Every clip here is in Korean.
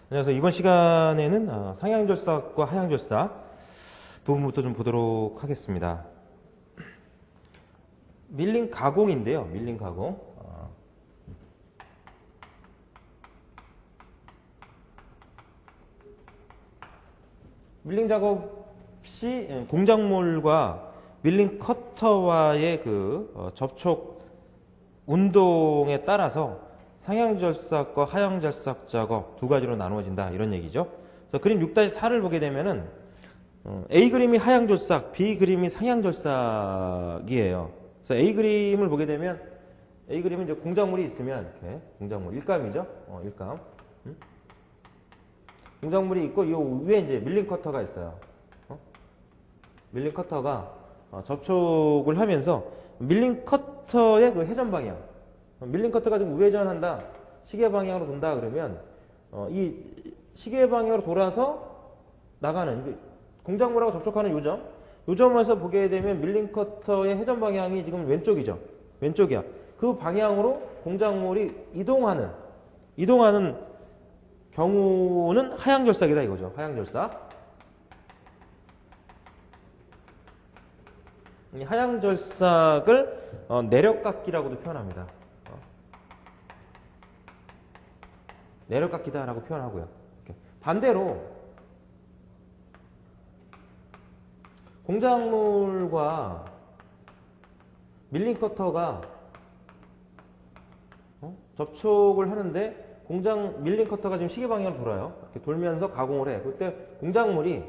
그래서 이번 시간에는 상향절삭과 하향절삭 부분부터 좀 보도록 하겠습니다. 밀링 가공인데요. 밀링 가공. 밀링 작업 시 공작물과 밀링 커터와의 접촉 운동에 따라서 상향절삭과 하향절삭 작업 두 가지로 나누어진다 이런 얘기죠. 그래서 그림 6-4를 보게 되면은 A 그림이 하향절삭, B 그림이 상향절삭이에요. 그래서 A 그림을 보게 되면 A 그림은 이제 공작물이 있으면 이렇게 공작물 일감이죠. 일감. 공작물이 있고 이 위에 이제 밀링 커터가 있어요. 밀링 커터가 접촉을 하면서 밀링 커터의 그 회전 방향, 밀링 커터가 지금 우회전한다, 시계 방향으로 돈다 그러면 이 시계 방향으로 돌아서 나가는 공작물하고 접촉하는 요점에서 보게 되면 밀링 커터의 회전 방향이 지금 왼쪽이죠. 왼쪽이야. 그 방향으로 공작물이 이동하는 경우는 하향절삭이다 이거죠. 하향절삭. 이 하향절삭을 내력깎기라고도 표현합니다. 내력깎기다라고 표현하고요. 이렇게. 반대로 공작물과 밀링 커터가 접촉을 하는데 밀링 커터가 지금 시계 방향으로 돌아요. 이렇게 돌면서 가공을 해. 그때 공작물이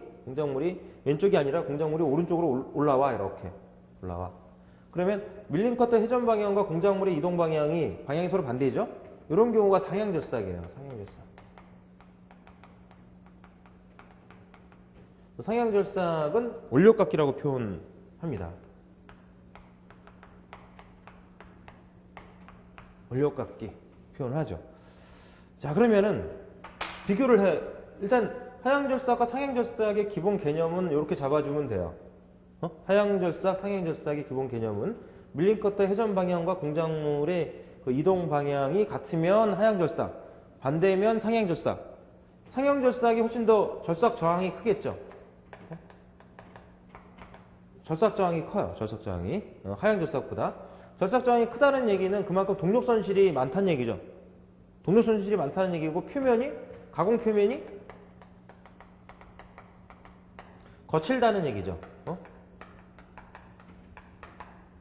왼쪽이 아니라 공작물이 오른쪽으로 올라와. 이렇게 올라와. 그러면 밀링 커터 회전 방향과 공작물의 이동 방향이 서로 반대죠. 이런 경우가 상향절삭이에요. 상향절삭. 상향절삭은 원력깎기라고 표현합니다. 원력깎기 표현하죠. 자, 그러면은 비교를 해. 일단 하향절삭과 상향절삭의 기본 개념은 이렇게 잡아주면 돼요. 하향절삭, 상향절삭의 기본 개념은 밀링 커터 회전 방향과 공작물의 그 이동 방향이 같으면 하향절삭, 반대면 상향절삭. 상향절삭이 훨씬 더 절삭 저항이 크겠죠. 절삭 저항이 커요. 절삭 저항이 하향절삭보다. 절삭 저항이 크다는 얘기는 그만큼 동력 손실이 많다는 얘기죠. 동력 손실이 많다는 얘기고 가공 표면이 거칠다는 얘기죠.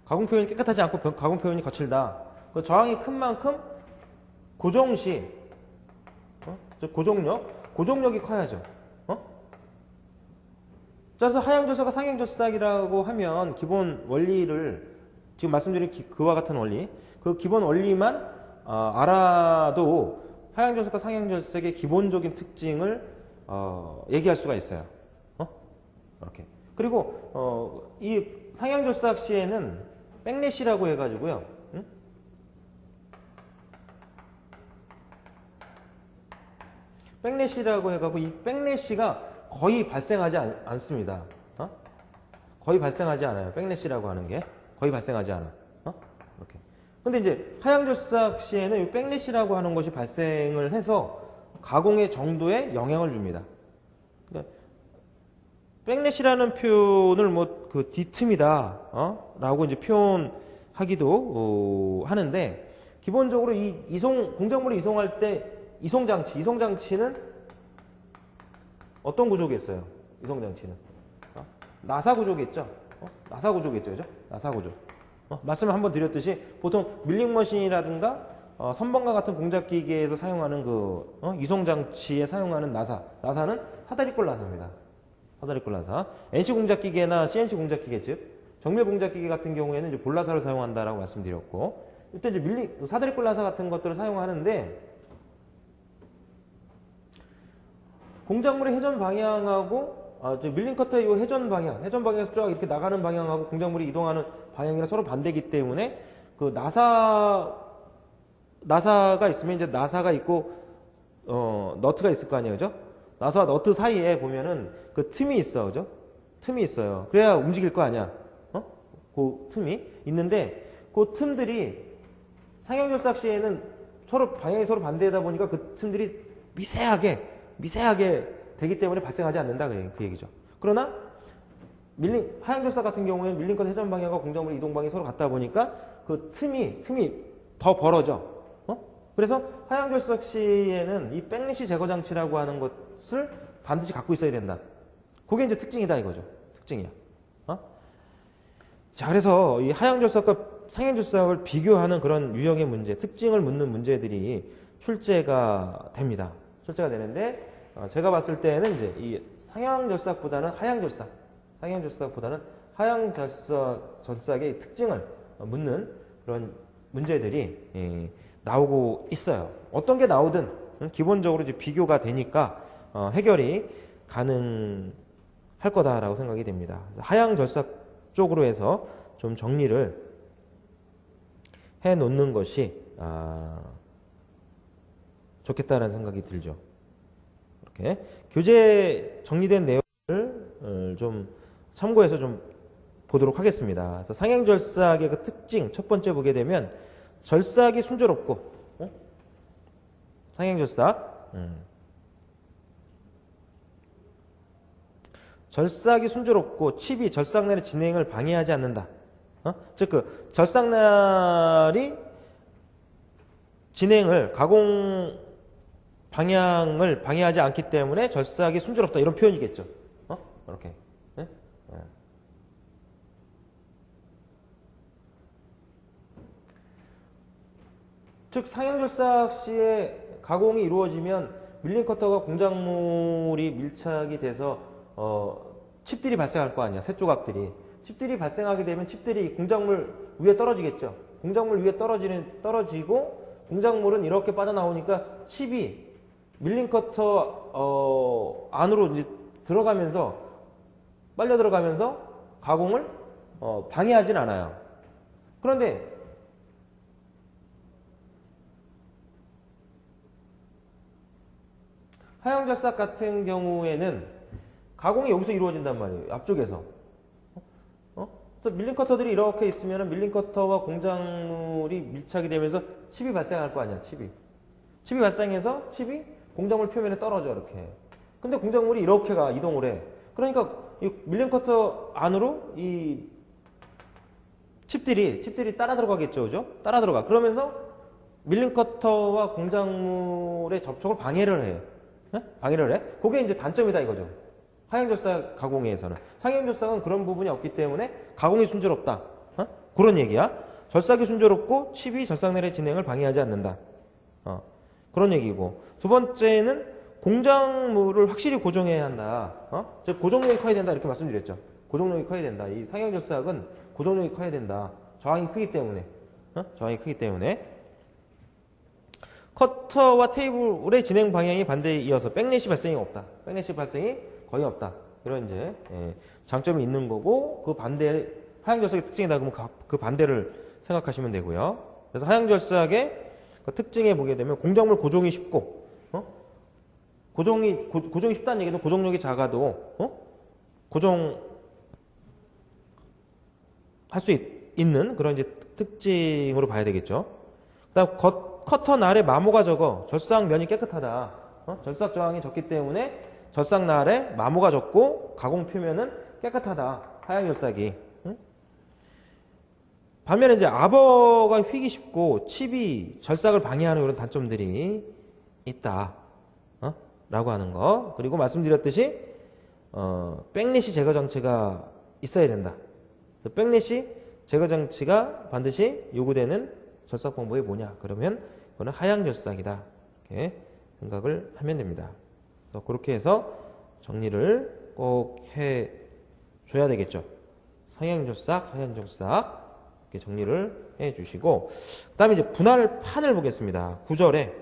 가공 표면이 깨끗하지 않고 가공 표면이 거칠다. 그 저항이 큰 만큼 고정시, 고정력이 커야죠. 그래서 하향절삭과 상향절삭이라고 하면 기본 원리를 지금 말씀드린 그와 같은 원리, 그 기본 원리만 알아도 하향절삭과 상향절삭의 기본적인 특징을 얘기할 수가 있어요. 이렇게. 그리고 이 상향절삭 시에는 백래시라고 해가지고요. 백래시라고 해가지고 이 백래시가 거의 발생하지 않습니다. 거의 발생하지 않아요. 백래시라고 하는 게 거의 발생하지 않아. 이렇게. 근데 이제 하향절삭 시에는 이 백래시라고 하는 것이 발생을 해서 가공의 정도에 영향을 줍니다. 그러니까 백래시라는 표현을 뒤틈이다, 라고 이제 표현하기도 하는데, 기본적으로 공작물을 이송할 때 이송장치는 어떤 구조겠어요? 이송장치는 나사 구조겠죠? 나사 구조겠죠, 그죠? 나사 구조. 말씀을 한번 드렸듯이 보통 밀링머신이라든가 선번과 같은 공작기계에서 사용하는 이송장치에 사용하는 나사는 사다리꼴 나사입니다. 사다리꼴 나사. NC 공작기계나 CNC 공작기계 즉 정밀 공작기계 같은 경우에는 이제 볼나사를 사용한다라고 말씀드렸고, 이때 이제 사다리꼴 나사 같은 것들을 사용하는데, 공작물의 회전 방향하고 밀링 커터의 이 회전 방향에서 쫙 이렇게 나가는 방향하고 공작물이 이동하는 방향이랑 서로 반대이기 때문에 그 나사가 있으면 이제 나사가 있고 너트가 있을 거 아니에요, 그죠? 나사와 너트 사이에 보면은 그 틈이 있어, 그죠? 틈이 있어요. 그래야 움직일 거 아니야. 그 틈이 있는데 그 틈들이 상향절삭 시에는 방향이 서로 반대다 보니까 그 틈들이 미세하게 미세하게 되기 때문에 발생하지 않는다 그 얘기죠. 그러나 하향절삭 같은 경우에는 밀린 컷 회전 방향과 공작물 이동 방향이 서로 같다 보니까 그 틈이 더 벌어져. 그래서 하향절삭 시에는 이 백리시 제거 장치라고 하는 것을 반드시 갖고 있어야 된다. 그게 이제 특징이다 이거죠. 특징이야. 자, 그래서 이 하향절삭과 상향절삭을 비교하는 그런 유형의 문제, 특징을 묻는 문제들이 출제가 됩니다. 출제가 되는데 제가 봤을 때는 이제 이 상향절삭보다는 하향절삭의 특징을 묻는 그런 문제들이 나오고 있어요. 어떤 게 나오든 기본적으로 이제 비교가 되니까 해결이 가능할 거다라고 생각이 됩니다. 하향절삭 쪽으로 해서 좀 정리를 해 놓는 것이 좋겠다는 생각이 들죠. 이렇게 교재 정리된 내용을 좀 참고해서 좀 보도록 하겠습니다. 그래서 상향절삭의 그 특징 첫 번째 보게 되면 절삭이 순조롭고 상향절삭 절삭이 순조롭고 칩이 절삭날의 진행을 방해하지 않는다. 즉 그 절삭날이 진행을 가공 방향을 방해하지 않기 때문에 절삭이 순조롭다 이런 표현이겠죠. 이렇게. 네? 네. 즉 상향절삭 시에 가공이 이루어지면 밀린 커터가 공작물이 밀착이 돼서 칩들이 발생할 거 아니야. 새 조각들이. 칩들이 발생하게 되면 칩들이 공작물 위에 떨어지겠죠. 공작물 위에 떨어지고 공작물은 이렇게 빠져나오니까 칩이 밀린 커터 안으로 이제 빨려 들어가면서 가공을 방해하진 않아요. 그런데 하향절삭 같은 경우에는 가공이 여기서 이루어진단 말이에요. 앞쪽에서. 그래서 밀린 커터들이 이렇게 있으면 밀린 커터와 공작물이 밀착이 되면서 칩이 발생할 거 아니야. 칩이 발생해서 칩이 공작물 표면에 떨어져 이렇게. 근데 공작물이 이렇게 이동을 해. 그러니까 이 밀린 커터 안으로 이 칩들이 따라 들어가겠죠. 그죠? 따라 들어가. 그러면서 밀린 커터와 공작물의 접촉을 방해를 해. 네? 방해를 해. 그게 이제 단점이다 이거죠. 하향절삭 가공에서는. 상향절삭은 그런 부분이 없기 때문에 가공이 순조롭다. 그런 얘기야. 절삭이 순조롭고 칩이 절삭날의 진행을 방해하지 않는다. 그런 얘기고. 두 번째는 공작물을 확실히 고정해야 한다. 즉 고정력이 커야 된다 이렇게 말씀드렸죠. 고정력이 커야 된다. 이 상향절삭은 고정력이 커야 된다. 저항이 크기 때문에. 저항이 크기 때문에. 커터와 테이블의 진행 방향이 반대에 이어서 백래시 발생이 없다. 백래시 발생이 거의 없다. 이런 이제 장점이 있는 거고 그 반대 하향절삭의 특징이다 그러면 그 반대를 생각하시면 되고요. 그래서 하향절삭의 그 특징에 보게 되면 공작물 고정이 쉽고 고정이 쉽다는 얘기는 고정력이 작아도 고정할 수 있는 그런 이제 특징으로 봐야 되겠죠. 그다음 커터 날의 마모가 적어 절삭면이 깨끗하다. 절삭 저항이 적기 때문에 절삭날에 마모가 적고 가공 표면은 깨끗하다. 하향절삭이. 반면에 이제 아버가 휘기 쉽고 칩이 절삭을 방해하는 이런 단점들이 있다. 라고 하는 거. 그리고 말씀드렸듯이 백래시 제거 장치가 있어야 된다. 그래서 백래시 제거 장치가 반드시 요구되는 절삭 방법이 뭐냐? 그러면 그거는 하향절삭이다. 이렇게 생각을 하면 됩니다. 그래서 그렇게 해서 정리를 꼭 해줘야 되겠죠. 상향절삭, 하향절삭 이렇게 정리를 해주시고 그 다음에 이제 분할판을 보겠습니다. 9절에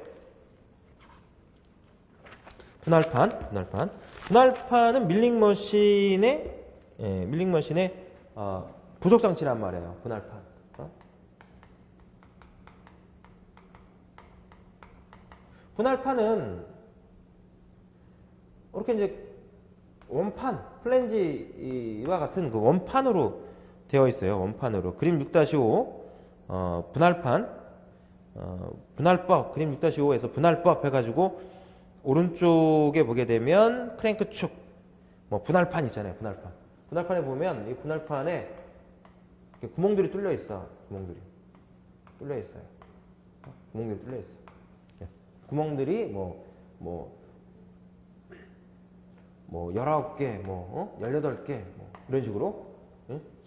분할판은 밀링머신의 부속장치란 말이에요. 분할판. 분할판은 이렇게 이제 원판, 플랜지와 같은 그 원판으로 되어 있어요. 원판으로. 그림 6-5 분할판 분할법 그림 6-5에서 분할법 해가지고 오른쪽에 보게 되면 크랭크 축, 뭐 분할판 있잖아요. 분할판. 분할판에 보면 이 분할판에 이렇게 구멍들이 뚫려 있어. 구멍들이 뚫려 있어요. 구멍들이 뚫려 있어. 구멍들이 뭐 19개, 18개, 이런 식으로,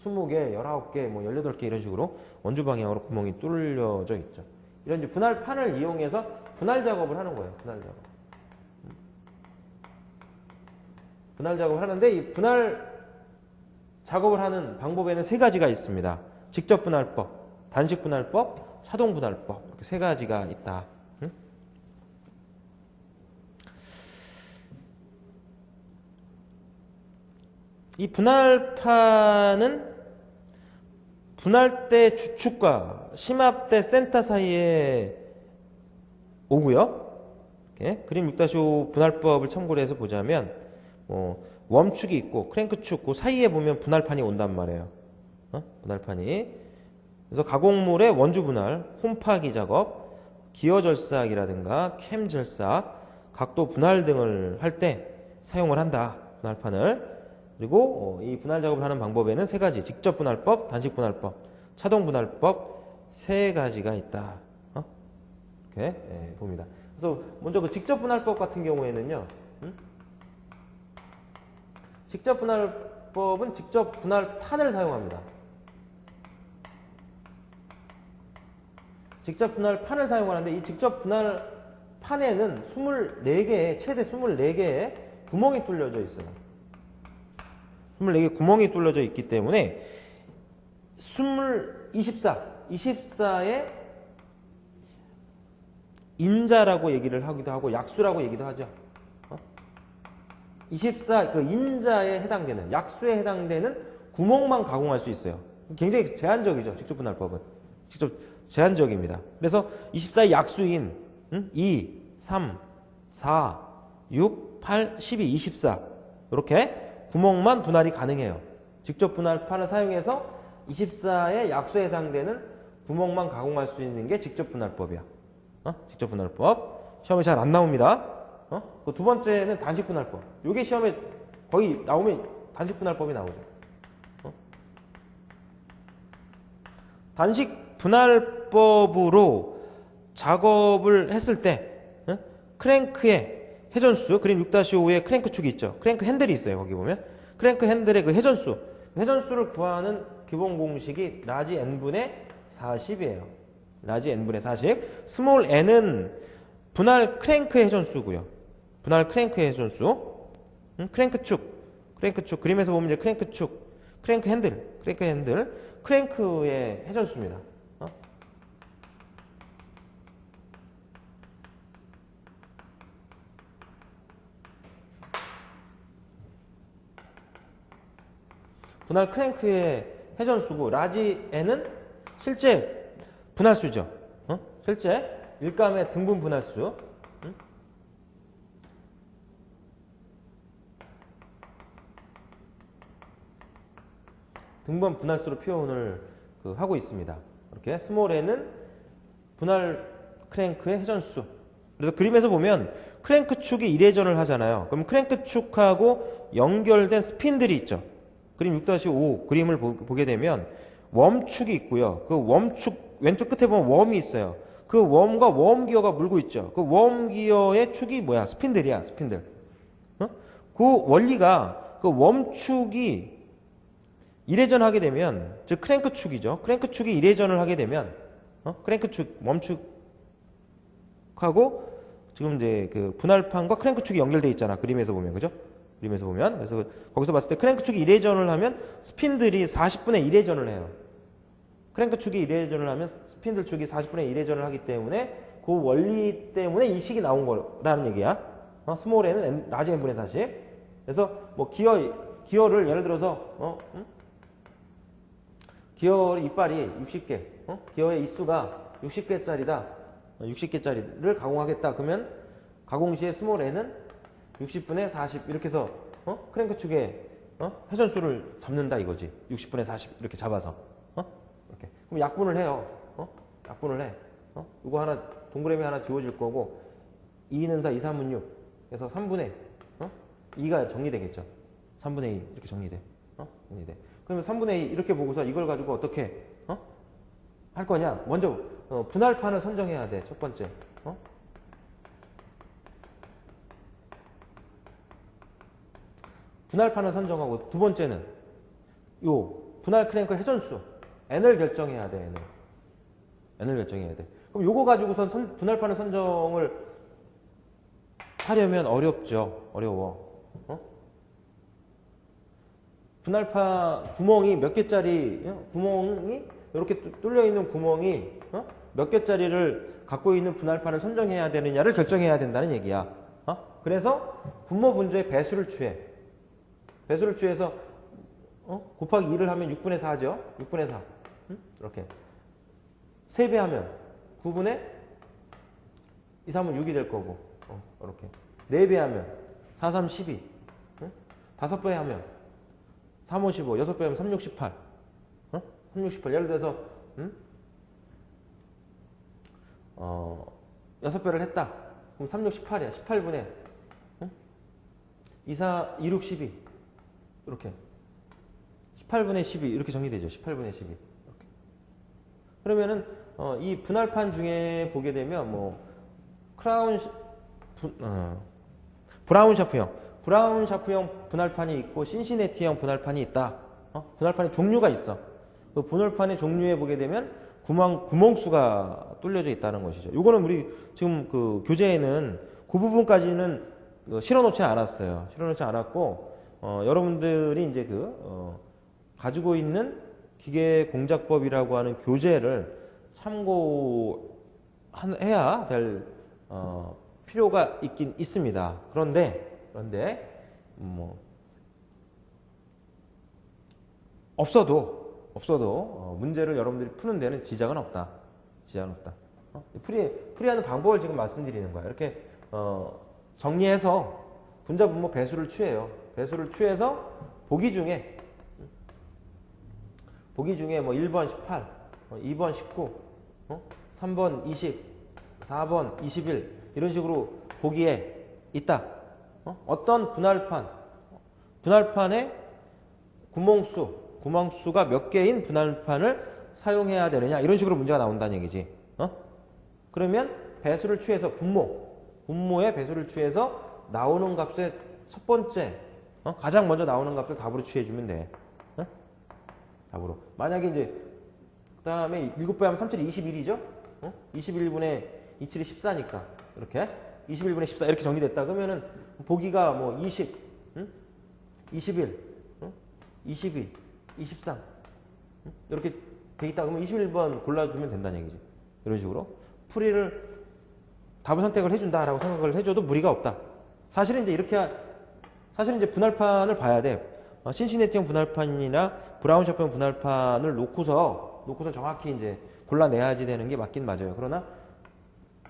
20개, 19개, 18개 이런 식으로 원주 방향으로 구멍이 뚫려져 있죠. 이런 이제 분할판을 이용해서 분할 작업을 하는 거예요. 분할 작업. 분할 작업을 하는데 이 분할 작업을 하는 방법에는 세 가지가 있습니다. 직접 분할법, 단식 분할법, 차동 분할법 이렇게 세 가지가 있다. 이 분할판은 분할대 주축과 심압대 센터 사이에 오고요. 그림 6-5 분할법을 참고로 해서 보자면 웜축이 있고 크랭크축 그 사이에 보면 분할판이 온단 말이에요. 분할판이. 그래서 가공물의 원주 분할, 홈파기 작업, 기어 절삭이라든가 캠 절삭, 각도 분할 등을 할 때 사용을 한다. 분할판을. 그리고 이 분할 작업을 하는 방법에는 세 가지, 직접 분할법, 단식 분할법, 차동 분할법 세 가지가 있다. 이렇게 봅니다. 그래서 먼저 그 직접 분할법 같은 경우에는요. 직접 분할법은 직접 분할판을 사용합니다. 직접 분할판을 사용하는데 이 직접 분할판에는 24개의 최대 24개의 구멍이 뚫려져 있어요. 24개 구멍이 뚫려져 있기 때문에 24의 인자라고 얘기를 하기도 하고 약수라고 얘기도 하죠. 24, 그 인자에 해당되는, 약수에 해당되는 구멍만 가공할 수 있어요. 굉장히 제한적이죠. 직접 분할법은. 직접 제한적입니다. 그래서 24의 약수인 2, 3, 4, 6, 8, 12, 24 이렇게 구멍만 분할이 가능해요. 직접 분할판을 사용해서 24의 약수에 해당되는 구멍만 가공할 수 있는 게 직접 분할법이야. 직접 분할법. 시험에 잘 안 나옵니다. 그 두 번째는 단식 분할법. 이게 시험에 거의 나오면 단식 분할법이 나오죠. 단식 분할법으로 작업을 했을 때 크랭크의 회전수, 그림 6-5에 크랭크 축이 있죠. 크랭크 핸들이 있어요. 거기 보면 크랭크 핸들의 그 회전수를 구하는 기본 공식이 라지 n분의 40이에요. 라지 n분의 40. 스몰 n은 분할 크랭크의 회전수고요. 분할 크랭크의 회전수. 크랭크 축. 그림에서 보면 이제 크랭크 축, 크랭크의 회전수입니다. 분할 크랭크의 회전수고 라지 n은 실제 분할수죠. 실제 일감의 등분 분할수. 등분 분할수로 표현을 하고 있습니다. 이렇게 스몰 n은 분할 크랭크의 회전수. 그래서 그림에서 보면 크랭크 축이 이례전을 하잖아요. 그럼 크랭크 축하고 연결된 스핀들이 있죠. 그림 6-5 그림을 보게 되면 웜축이 있고요. 그 웜축 왼쪽 끝에 보면 웜이 있어요. 그 웜과 웜기어가 물고 있죠. 그 웜기어의 축이 뭐야? 스핀들이야. 스핀들. 그 원리가 그 웜축이 이례전하게 되면, 즉 크랭크 축이죠. 크랭크 축이 이례전을 하게 되면 크랭크 축, 웜축하고 지금 이제 그 분할판과 크랭크 축이 연결돼 있잖아. 그림에서 보면. 그죠? 그림에서 보면. 그래서 거기서 봤을 때 크랭크 축이 이례전을 하면 스핀들이 40분의 1 회전을 해요. 크랭크 축이 이례전을 하면 스핀들 축이 40분의 1 회전을 하기 때문에 그 원리 때문에 이 식이 나온 거라는 얘기야. 스몰 n은 라지 n분의 40. 그래서 뭐 기어를 예를 들어서 기어 이빨이 60개, 기어의 이수가 60개짜리다. 60개짜리를 가공하겠다. 그러면 가공 시에 스몰 n은 60분의 40 이렇게 해서 크랭크 축의 회전수를 잡는다 이거지. 60분의 40 이렇게 잡아서 이렇게. 그럼 약분을 해요. 약분을 해. 이거 하나 동그라미 하나 지워질 거고 2는 4, 2, 3은 6. 그래서 3분의 2가 정리되겠죠. 3분의 2 이렇게 정리돼. 정리돼. 그러면 3분의 2 이렇게 보고서 이걸 가지고 어떻게 할 거냐? 먼저 분할판을 선정해야 돼. 첫 번째. 분할판을 선정하고 두 번째는 요 분할 크랭크 회전수 n을 결정해야 돼. n을 결정해야 돼. 그럼 요거 가지고선 분할판을 선정을 하려면 어렵죠. 어려워. 분할판 구멍이 몇 개짜리 구멍이 이렇게 뚫려 있는 구멍이 몇 개짜리를 갖고 있는 분할판을 선정해야 되느냐를 결정해야 된다는 얘기야. 그래서 분모 분조의 배수를 취해. 배수를 취해서 곱하기 2를 하면 6분의 4죠. 6분의 4. 이렇게 3배하면 9분의 2, 3은 6이 될 거고 이렇게 4배하면 4, 3, 12 5배 하면 3, 5, 15 6배 하면 3, 6, 18 3, 6, 18 예를 들어서 6배를 했다. 그럼 3, 6, 18이야. 18분의 2, 4, 2, 6, 12 이렇게 18분의 12 이렇게 정리되죠. 18분의 12 이렇게. 그러면은 이 분할판 중에 보게 되면 뭐 브라운 샤프형 분할판이 있고 신시내티형 분할판이 있다. 분할판의 종류가 있어. 그 분할판의 종류에 보게 되면 구멍수가 뚫려져 있다는 것이죠. 요거는 우리 지금 그 교재에는 그 부분까지는 실어놓지 않았어요. 실어놓지 않았고 여러분들이 이제 가지고 있는 기계공작법이라고 하는 교재를 참고해야 될 필요가 있긴 있습니다. 그런데 뭐 없어도 문제를 여러분들이 푸는 데는 지장은 없다. 풀이하는 방법을 지금 말씀드리는 거야. 이렇게 정리해서 분자 분모 배수를 취해요. 배수를 취해서 보기 중에 뭐 1번 18, 2번 19, 3번 20, 4번 21 이런 식으로 보기에 있다. 어떤 분할판의 구멍수가 몇 개인 분할판을 사용해야 되느냐 이런 식으로 문제가 나온다는 얘기지. 그러면 배수를 취해서 분모의 배수를 취해서 나오는 값의 첫 번째 가장 먼저 나오는 값을 답으로 취해주면 돼. 답으로. 만약에 이제 그 다음에 7배 하면 3, 7이 21이죠? 21분의 27이 14니까 이렇게 21분의 14 이렇게 정리됐다. 그러면은 보기가 뭐 20, 21, 22, 23 이렇게 돼 있다. 그러면 21번 골라주면 된다는 얘기지. 이런 식으로 풀이를 답을 선택을 해준다라고 생각을 해줘도 무리가 없다. 사실은 이제 분할판을 봐야 돼. 신시내티형 분할판이나 브라운 샤프형 분할판을 놓고서 정확히 이제 골라내야지 되는 게 맞긴 맞아요. 그러나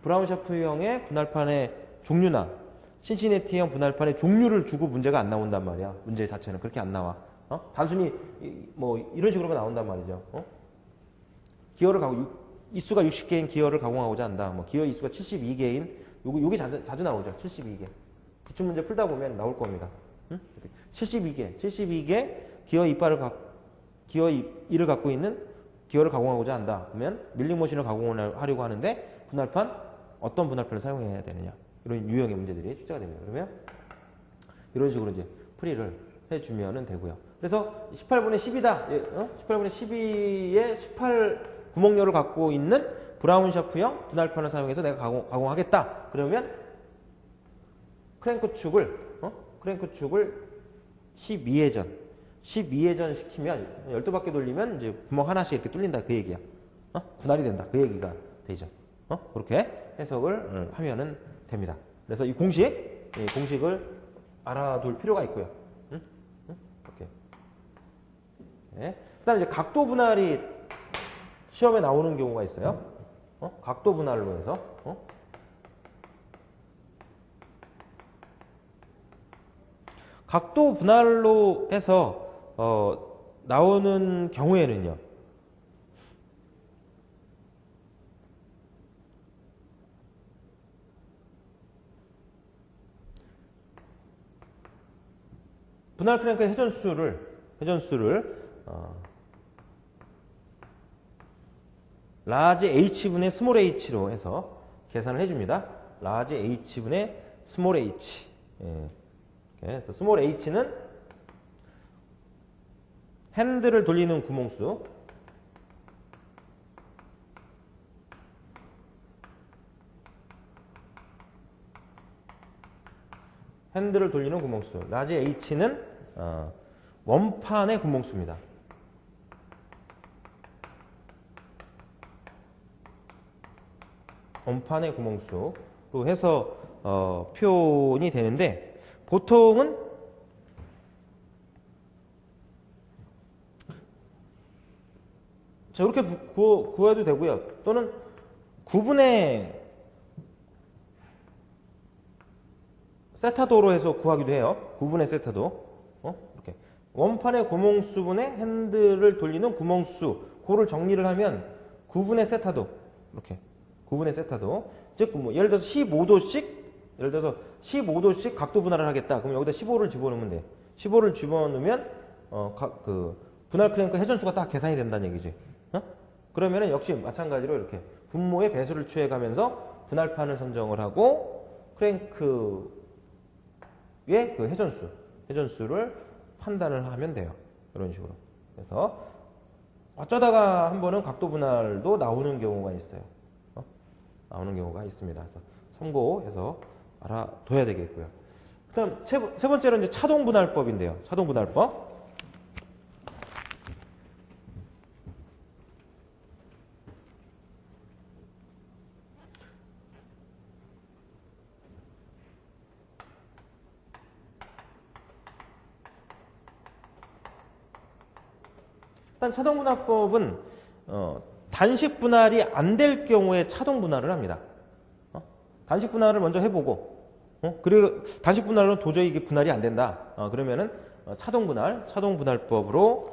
브라운 샤프형의 분할판의 종류나 신시내티형 분할판의 종류를 주고 문제가 안 나온단 말이야. 문제 자체는 그렇게 안 나와. 단순히 뭐 이런 식으로만 나온단 말이죠. 이수가 60개인 기어를 가공하고자 한다. 뭐 기어 이수가 72개인 요게 자주 나오죠. 72개. 기출문제 풀다 보면 나올 겁니다. 72개 기어 이를 갖고 있는 기어를 가공하고자 한다. 그러면 밀링머신을 가공하려고 하는데 어떤 분할판을 사용해야 되느냐. 이런 유형의 문제들이 출제가 됩니다. 그러면 이런 식으로 이제 풀이를 해주면 되고요. 그래서 18분의 10이다. 18분의 12의 18 구멍열을 갖고 있는 브라운 샤프형 분할판을 사용해서 내가 가공하겠다. 그러면 크랭크 축을 12회전 시키면 12바퀴 돌리면 이제 구멍 하나씩 이렇게 뚫린다 그 얘기야. 분할이 된다 그 얘기가 되죠. 그렇게 해석을 하면은 됩니다. 그래서 이 공식을 알아둘 필요가 있고요. 이렇게. 네. 그다음에 이제 각도 분할이 시험에 나오는 경우가 있어요. 각도 분할로 해서 각도 분할로 해서 나오는 경우에는요. 분할 크랭크 회전수를 라지 h분의 스몰 h로 해서 계산을 해줍니다. 라지 h분의 스몰 h. 예. 그래서 스몰 h는 핸들을 돌리는 구멍수, 핸들을 돌리는 구멍수. 라지 h는 원판의 구멍수입니다. 원판의 구멍수로 해서 표현이 되는데, 보통은 자, 이렇게 구해도 되고요. 또는 9분의 세타도로 해서 구하기도 해요. 9분의 세타도. 이렇게 원판의 구멍수분의 핸들을 돌리는 구멍수, 그를 정리를 하면 9분의 세타도, 이렇게 9분의 세타도. 즉 뭐 예를 들어서 15도씩 각도 분할을 하겠다. 그럼 여기다 15를 집어넣으면 돼. 15를 집어넣으면 그 분할 크랭크 회전수가 딱 계산이 된다는 얘기지. 그러면은 역시 마찬가지로 이렇게 분모의 배수를 취해가면서 분할판을 선정을 하고 크랭크의 그 회전수를 판단을 하면 돼요. 이런 식으로. 그래서 어쩌다가 한 번은 각도 분할도 나오는 경우가 있어요. 나오는 경우가 있습니다. 그래서 참고해서 알아둬야 되겠고요. 그다음 세 번째로 이제 차동 분할법인데요. 차동 분할법. 일단 차동 분할법은 단식 분할이 안 될 경우에 차동 분할을 합니다. 단식 분할을 먼저 해보고, 그리고 단식 분할은 도저히 이게 분할이 안 된다. 그러면은 차동 분할법으로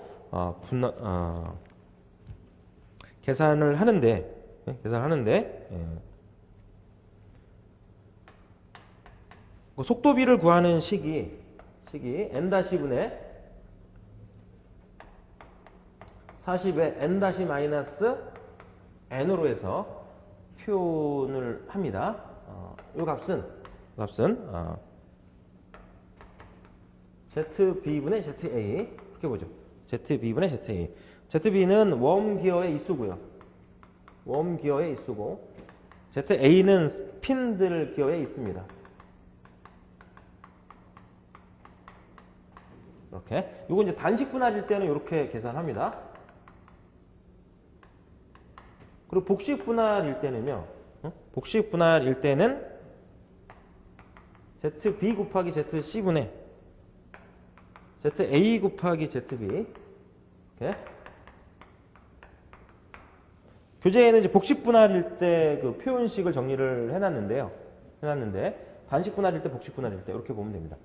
계산을 하는데, 그 속도비를 구하는 식이 n-분의 40에 n-n으로 해서 표현을 합니다. 이 값은 ZB분의 ZA 이렇게 보죠. ZB분의 ZA. ZB는 웜 기어의 입수고요. 웜 기어의 입수고, ZA는 스핀들 기어에 있습니다. 이렇게. 이거 이제 단식 분할일 때는 이렇게 계산합니다. 그리고 복식 분할일 때는요. 복식 분할일 때는 ZB 곱하기 ZC분의 ZA 곱하기 ZB. 이렇게. 교재에는 이제 복식 분할일 때 그 표현식을 정리를 해놨는데 단식 분할일 때, 복식 분할일 때 이렇게 보면 됩니다.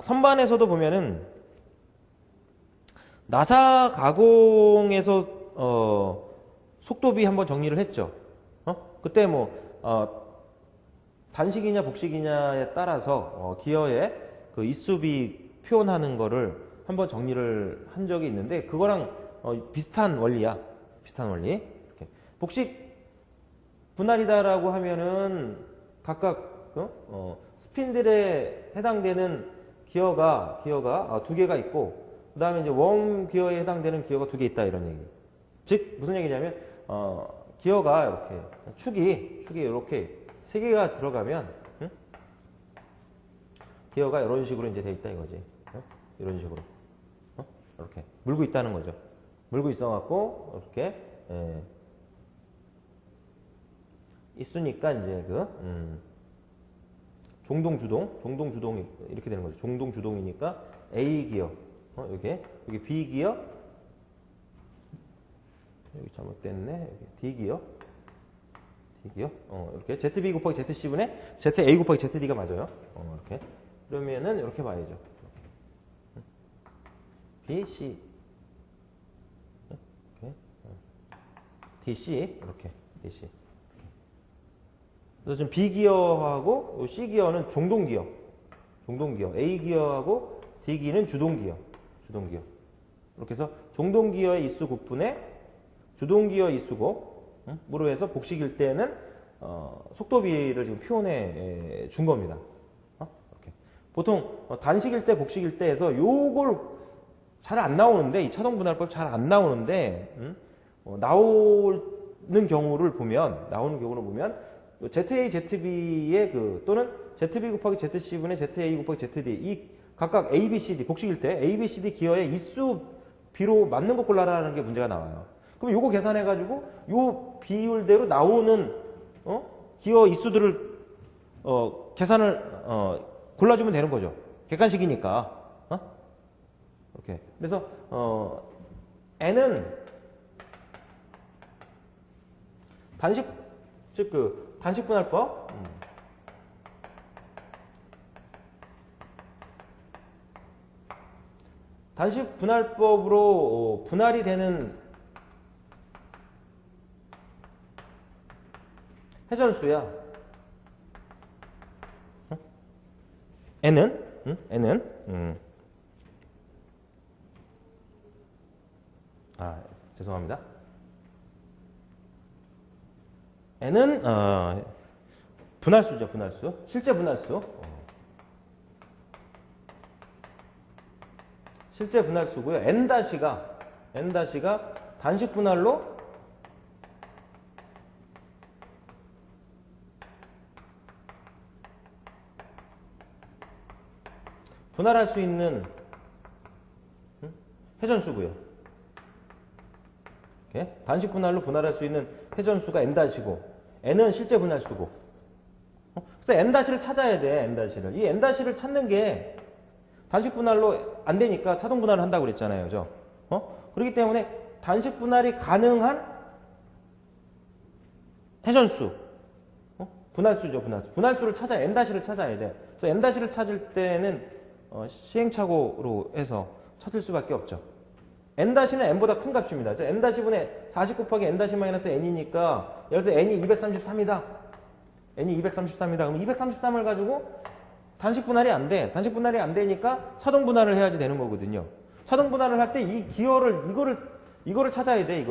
선반에서도 보면은 나사 가공에서 속도비 한번 정리를 했죠. 그때 단식이냐 복식이냐에 따라서 기어의 그 입수비 표현하는 거를 한번 정리를 한 적이 있는데, 그거랑 비슷한 원리야. 비슷한 원리. 이렇게. 복식 분할이다라고 하면은 각각 스핀들에 해당되는 기어가 두 개가 있고, 그 다음에 이제 웜 기어에 해당되는 기어가 두 개 있다, 이런 얘기. 즉 무슨 얘기냐면 기어가 이렇게 축이 이렇게 세 개가 들어가면 기어가 이런 식으로 이제 돼 있다 이거지. 이런 식으로 이렇게 물고 있다는 거죠. 물고 있어갖고 이렇게 있으니까 이제 종동주동 이렇게 되는 거죠. 종동주동이니까 A 기어, 여기 B 기어, 여기 잘못됐네. 여기 D 기어, 이렇게 ZB 곱하기 ZC분의 ZA 곱하기 ZD가 맞아요. 이렇게. 그러면은 이렇게 봐야죠. B, C, 이렇게. DC, 이렇게. DC. 그래서 지금 B 기어하고 C 기어는 종동기어, A 기어하고 D기는 주동기어. 이렇게 해서 종동기어의 이수 곱분에 주동기어 이수곱으로 해서 복식일 때는 속도비를 지금 표현해 준 겁니다. 이렇게. 보통 단식일 때, 복식일 때 해서 요걸 잘 안 나오는데, 이 차동분할법 잘 안 나오는데, 나오는 경우를 보면 ZA, ZB의 또는 ZB 곱하기 ZC분의 ZA 곱하기 ZD, 이 각각 A, B, C, D, 복식일 때 A, B, C, D 기어의 이수 비로 맞는 거 골라라는 게 문제가 나와요. 그럼 요거 계산해가지고 요 비율대로 나오는 기어 이수들을 계산을 골라주면 되는 거죠. 객관식이니까. 이렇게. 그래서 N은 단식분할법. 단식분할법으로 분할이 되는 회전수야. N은 죄송합니다. N은 분할수죠, 분할수. 실제 분할수. 실제 분할수고요. N-가 단식 분할로 분할할 수 있는 회전수고요. 이렇게. 단식 분할로 분할할 수 있는 회전수가 N-이고 N은 실제 분할수고. 그래서 N-를 찾아야 돼. N-를. 이 N-를 찾는 게 단식 분할로 안 되니까 차동 분할을 한다고 그랬잖아요. 그죠? 그렇기 때문에 단식 분할이 가능한 회전수. 분할수죠, 분할수. 분할수를 찾아야, N-를 찾아야 돼. 그래서 N-를 찾을 때는 시행착오로 해서 찾을 수밖에 없죠. N-는 N보다 큰 값입니다. N-분의 40 곱하기 N-N이니까 예를 들어서 N이 233이다. N이 233이다. 그럼 233을 가지고 단식 분할이 안 돼. 단식 분할이 안 되니까 차동 분할을 해야지 되는 거거든요. 차동 분할을 할 때 이 기어를 이거를 찾아야 돼.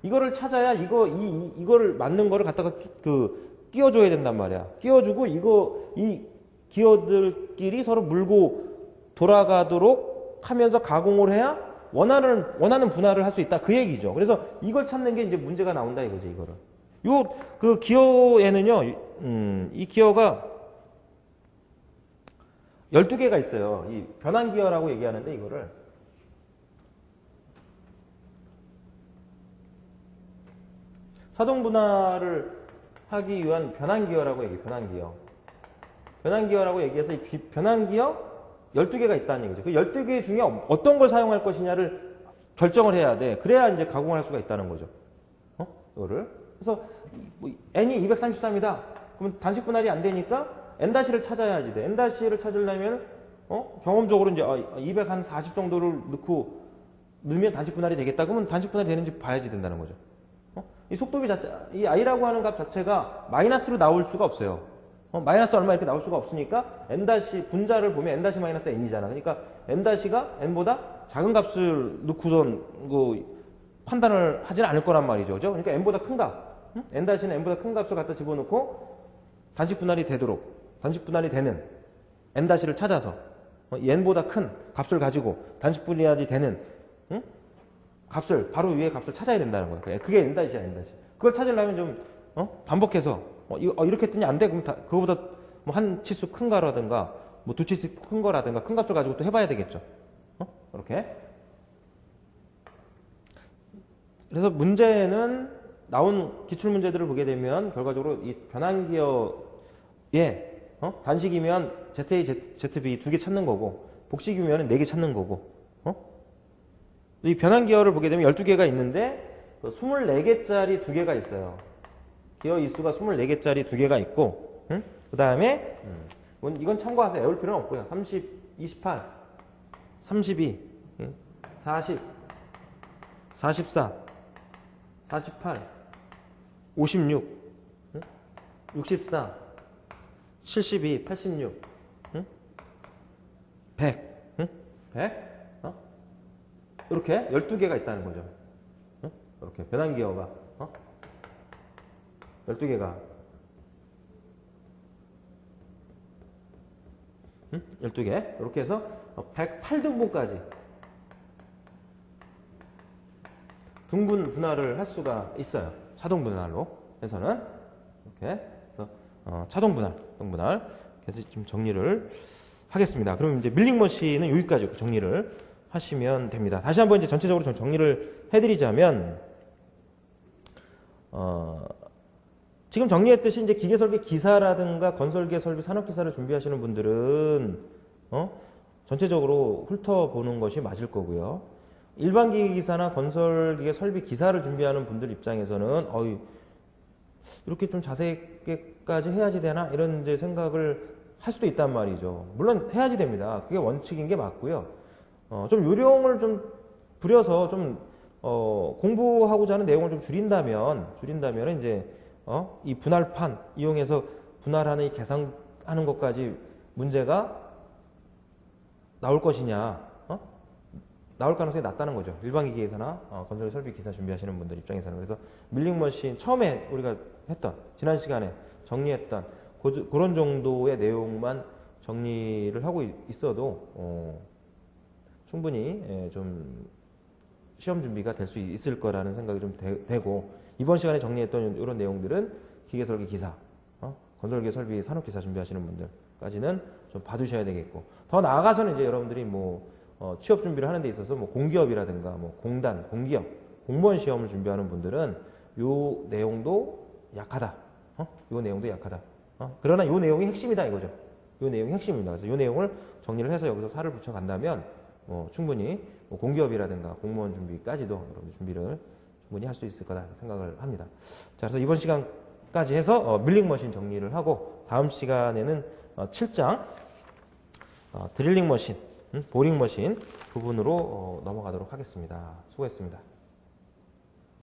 이거를 찾아야 이거를 맞는 거를 갖다가 끼워줘야 된단 말이야. 끼워주고 이 기어들끼리 서로 물고 돌아가도록 하면서 가공을 해야 원하는 분할을 할 수 있다. 그 얘기죠. 그래서 이걸 찾는 게 이제 문제가 나온다 이거죠. 이거를. 기어에는요, 이 기어가 12개가 있어요. 이 변환기어라고 얘기하는데 이거를 차동 분할을 하기 위한 변환기어라고 얘기해요. 변환기어라고 얘기해서 이 변환기어 12개가 있다는 얘기죠. 그 12개 중에 어떤 걸 사용할 것이냐를 결정을 해야 돼. 그래야 이제 가공을 할 수가 있다는 거죠. 이거를. 그래서 N이 233이다. 그러면 단식 분할이 안 되니까 N-를 찾아야지 돼. N-를 찾으려면 경험적으로 이제 240 정도를 넣으면 단식 분할이 되겠다. 그러면 단식 분할이 되는지 봐야지 된다는 거죠. 이 속도비 자체, 이 i라고 하는 값 자체가 마이너스로 나올 수가 없어요. 마이너스 얼마 이렇게 나올 수가 없으니까 N- 분자를 보면 N-N이잖아. 그러니까 N-가 N보다 작은 값을 넣고선 판단을 하지는 않을 거란 말이죠. 그죠? 그러니까 N보다 큰 값. N-는 N보다 큰 값을 갖다 집어넣고 단식 분할이 되는 N-를 찾아서 N보다 큰 값을 가지고 단식 분할이 되는 값을 바로 위에 값을 찾아야 된다는 거예요. 그게 N-이야, N-. 그걸 찾으려면 좀 반복해서 이렇게 했더니 안 돼. 그럼 그거보다 한 치수 큰 거라든가 두 치수 큰 거라든가 큰 값을 가지고 또 해봐야 되겠죠. 이렇게. 그래서 문제는 나온 기출 문제들을 보게 되면 결과적으로 이 변환기어에 단식이면 ZA, ZB 2개 찾는 거고 복식이면 4개 찾는 거고 이 변환기어를 보게 되면 12개가 있는데 24개짜리 2개가 있어요. 기어 이수가 24개짜리 2개가 있고 그 다음에 이건 참고하세요. 외울 필요는 없고요. 30, 28, 32, 40, 44, 48, 56, 64, 72, 86, 100, 100, 이렇게 12개가 있다는 거죠. 이렇게 배낭기어가 12개가 12개 이렇게 해서 108등분까지 등분 분할을 할 수가 있어요. 자동 분할로 해서는 이렇게 해서 자동 분할, 등분할 그래서 좀 정리를 하겠습니다. 그럼 이제 밀링 머신은 여기까지 정리를 하시면 됩니다. 다시 한번 이제 전체적으로 정리를 해드리자면 지금 정리했듯이 이제 기계설계 기사라든가 건설계 설비 산업기사를 준비하시는 분들은 전체적으로 훑어보는 것이 맞을 거고요. 일반 기계기사나 건설기계 설비 기사를 준비하는 분들 입장에서는 이렇게 좀 자세하게까지 해야지 되나 이런 이제 생각을 할 수도 있단 말이죠. 물론 해야지 됩니다. 그게 원칙인 게 맞고요. 좀 요령을 좀 부려서 좀 공부하고자 하는 내용을 좀 줄인다면 이제 이 분할판 이용해서 분할하는 이 계산하는 것까지 문제가 나올 것이냐? 나올 가능성이 낮다는 거죠. 일반 기계에서나 건설 설비 기사 준비하시는 분들 입장에서는. 그래서 밀링 머신 처음에 우리가 했던 지난 시간에 정리했던 그런 정도의 내용만 정리를 하고 있어도 충분히 좀 시험 준비가 될 수 있을 거라는 생각이 좀 되고, 이번 시간에 정리했던 이런 내용들은 기계설계 기사, 건설계 설비 산업기사 준비하시는 분들까지는 좀 봐두셔야 되겠고, 더 나아가서는 이제 여러분들이 취업 준비를 하는 데 있어서 공기업이라든가 공단, 공기업, 공무원 시험을 준비하는 분들은 요 내용도 약하다. 요 내용도 약하다. 그러나 요 내용이 핵심이다 이거죠. 요 내용이 핵심입니다. 그래서 요 내용을 정리를 해서 여기서 살을 붙여 간다면 충분히 공기업이라든가 공무원 준비까지도 여러분 준비를 충분히 할 수 있을 거다 생각을 합니다. 자, 그래서 이번 시간까지 해서 밀링 머신 정리를 하고 다음 시간에는 7장 드릴링 머신, 보링 머신 부분으로 넘어가도록 하겠습니다. 수고했습니다.